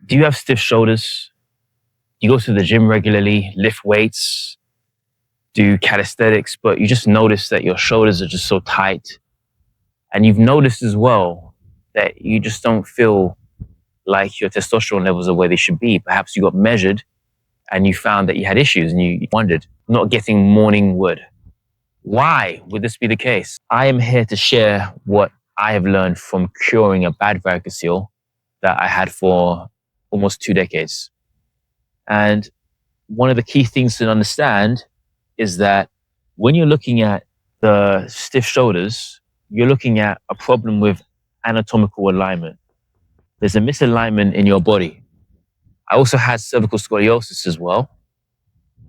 Do you have stiff shoulders? You go to the gym regularly, lift weights, do calisthenics, but you just notice that your shoulders are just so tight. And you've noticed as well that you just don't feel like your testosterone levels are where they should be. Perhaps you got measured and you found that you had issues and you wondered, not getting morning wood. Why would this be the case? I am here to share what I have learned from curing a bad varicocele that I had for almost 2 decades. And one of the key things to understand is that when you're looking at the stiff shoulders, you're looking at a problem with anatomical alignment. There's a misalignment in your body. I also had cervical scoliosis as well.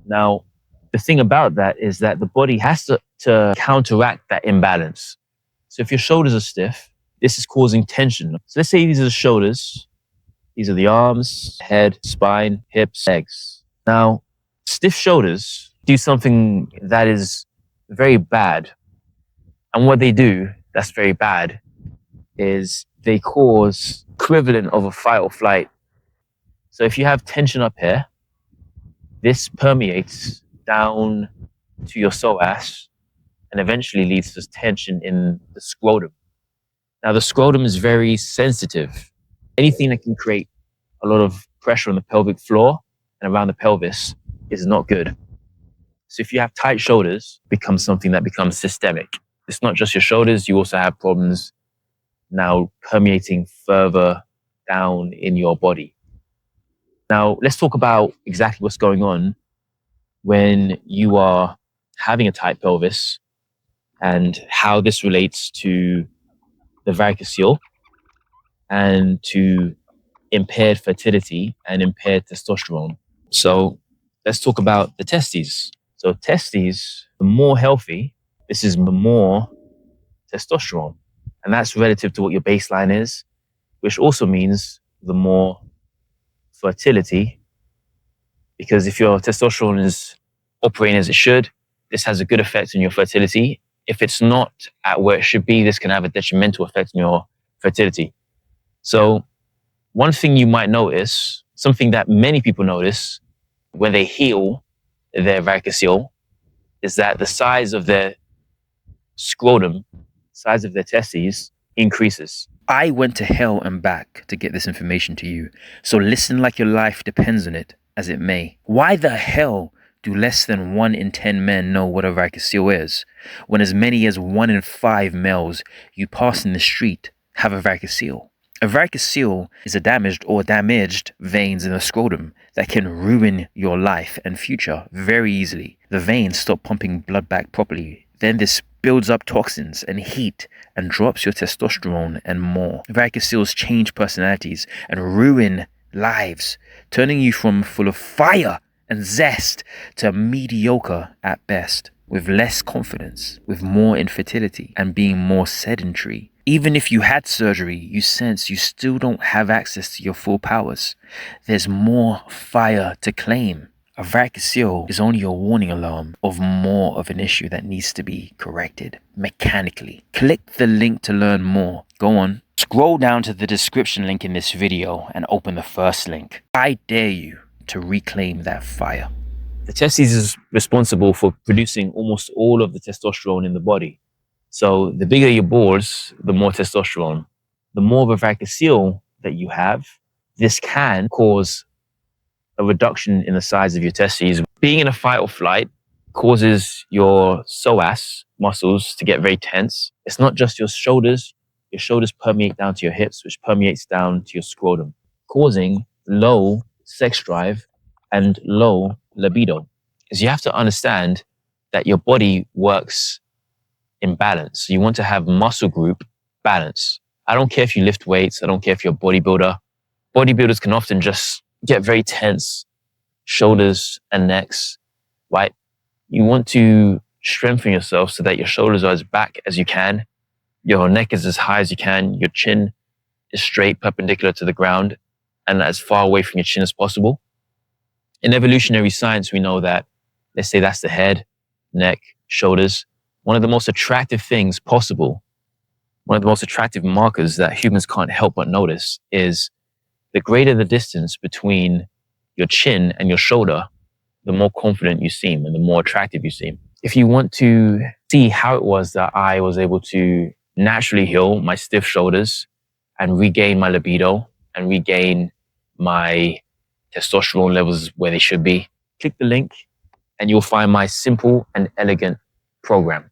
Now, the thing about that is that the body has to counteract that imbalance. So if your shoulders are stiff, this is causing tension. So let's say these are the shoulders. These are the arms, head, spine, hips, legs. Now, stiff shoulders do something that is very bad. And what they do that's very bad is they cause equivalent of a fight or flight. So if you have tension up here, this permeates down to your psoas and eventually leads to tension in the scrotum. Now, the scrotum is very sensitive. Anything that can create a lot of pressure on the pelvic floor and around the pelvis is not good. So if you have tight shoulders, it becomes something that becomes systemic. It's not just your shoulders, you also have problems now permeating further down in your body. Now, let's talk about exactly what's going on when you are having a tight pelvis and how this relates to the varicocele and to impaired fertility and impaired testosterone. So let's talk about the testes. So testes, the more healthy, this is the more testosterone. And that's relative to what your baseline is, which also means the more fertility. Because if your testosterone is operating as it should, this has a good effect on your fertility. If it's not at where it should be, this can have a detrimental effect on your fertility. So one thing you might notice, something that many people notice when they heal their varicocele, is that the size of their scrotum, size of their testes, increases. I went to hell and back to get this information to you, so listen like your life depends on it, as it may. Why the hell do less than 1 in 10 men know what a varicocele is, when as many as 1 in 5 males you pass in the street have a varicocele? A varicocele is a damaged veins in the scrotum that can ruin your life and future very easily. The veins stop pumping blood back properly. Then this builds up toxins and heat and drops your testosterone and more. Varicoceles change personalities and ruin lives, turning you from full of fire and zest to mediocre at best, with less confidence, with more infertility, and being more sedentary. Even if you had surgery, you sense you still don't have access to your full powers. There's more fire to claim. A varicocele is only a warning alarm of more of an issue that needs to be corrected mechanically. Click the link to learn more. Go on. Scroll down to the description link in this video and open the first link. I dare you to reclaim that fire. The testes is responsible for producing almost all of the testosterone in the body. So the bigger your balls, the more testosterone. The more of a varicocele that you have, this can cause a reduction in the size of your testes. Being in a fight or flight causes your psoas muscles to get very tense. It's not just your shoulders. Your shoulders permeate down to your hips, which permeates down to your scrotum, causing low sex drive and low libido. Is you have to understand that your body works in balance. You want to have muscle group balance. I don't care if you lift weights. I don't care if you're a bodybuilder. Bodybuilders can often just get very tense, shoulders and necks, right? You want to strengthen yourself so that your shoulders are as back as you can. Your neck is as high as you can. Your chin is straight, perpendicular to the ground, and as far away from your chin as possible. In evolutionary science, we know that, let's say that's the head, neck, shoulders. One of the most attractive things possible, one of the most attractive markers that humans can't help but notice is the greater the distance between your chin and your shoulder, the more confident you seem and the more attractive you seem. If you want to see how it was that I was able to naturally heal my stiff shoulders and regain my libido and regain my testosterone levels where they should be, click the link and you'll find my simple and elegant program.